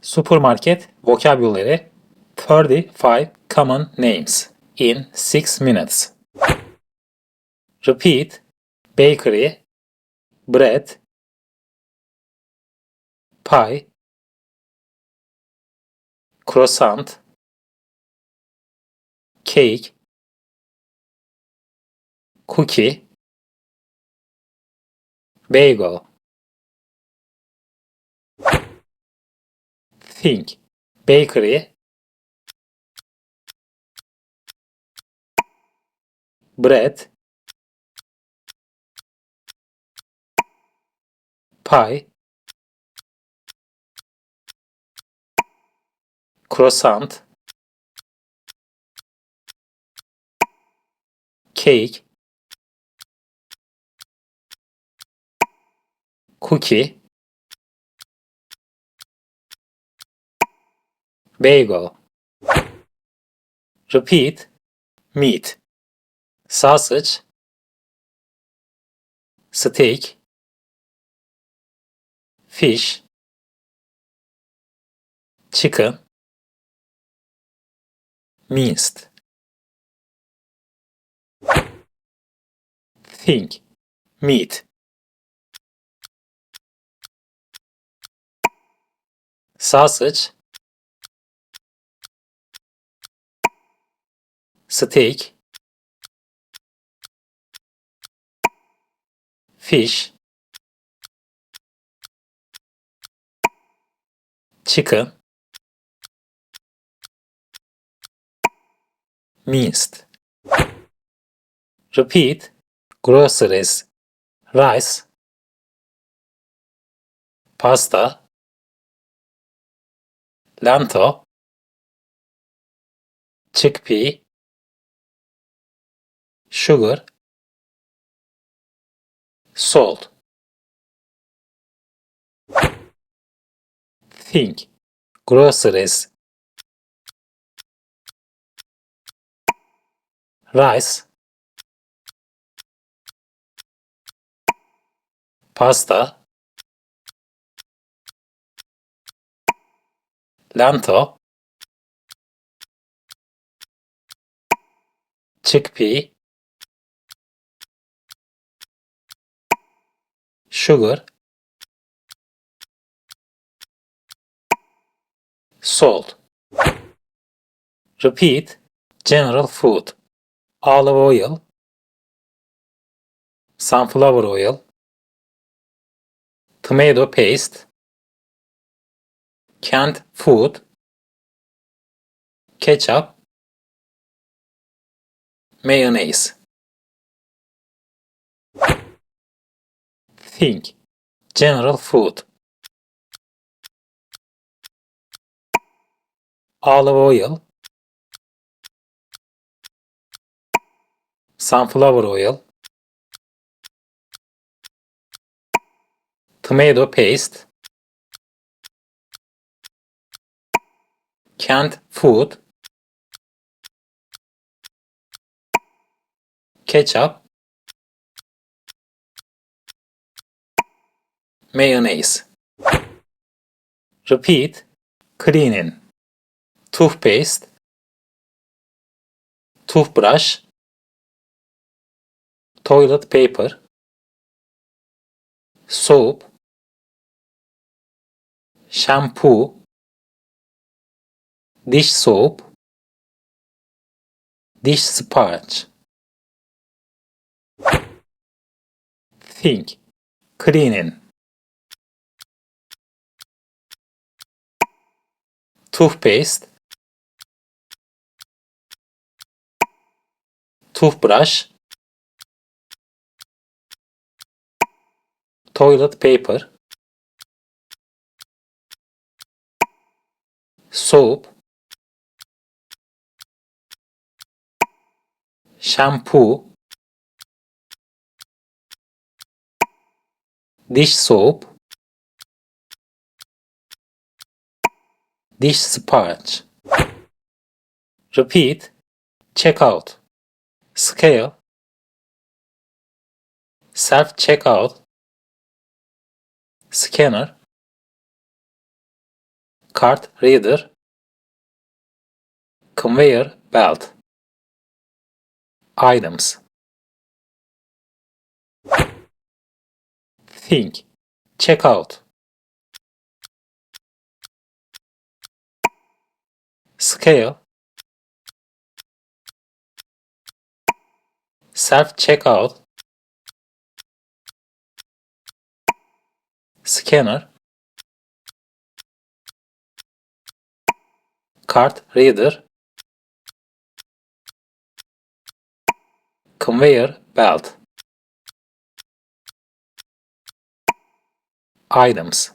Supermarket vocabulary 35 common names in 6 minutes. Repeat bakery, bread, pie, croissant, cake, cookie, bagel. Think bakery, bread, pie, croissant, cake, cookie, bagel. Repeat meat, sausage, steak, fish, chicken, minced. Think meat, sausage, steak, fish, chicken, minced. Repeat groceries, rice, pasta, lentil, chickpea, sugar, salt. Think groceries, rice, pasta, lentil, chickpea, sugar, salt. Repeat general food, olive oil, sunflower oil, tomato paste, canned food, ketchup, mayonnaise. Think general food, olive oil, sunflower oil, tomato paste, canned food, ketchup, mayonnaise. Repeat cleaning, toothpaste, toothbrush, toilet paper, soap, shampoo, dish soap, dish sponge. Think cleaning, toothpaste, toothbrush, toilet paper, soap, shampoo, dish soap, dish sponge. Repeat checkout, scale, self-checkout, scanner, Card reader, conveyor belt. Items. Think, check out. Scale, self-checkout, scanner, card reader, conveyor belt. Items.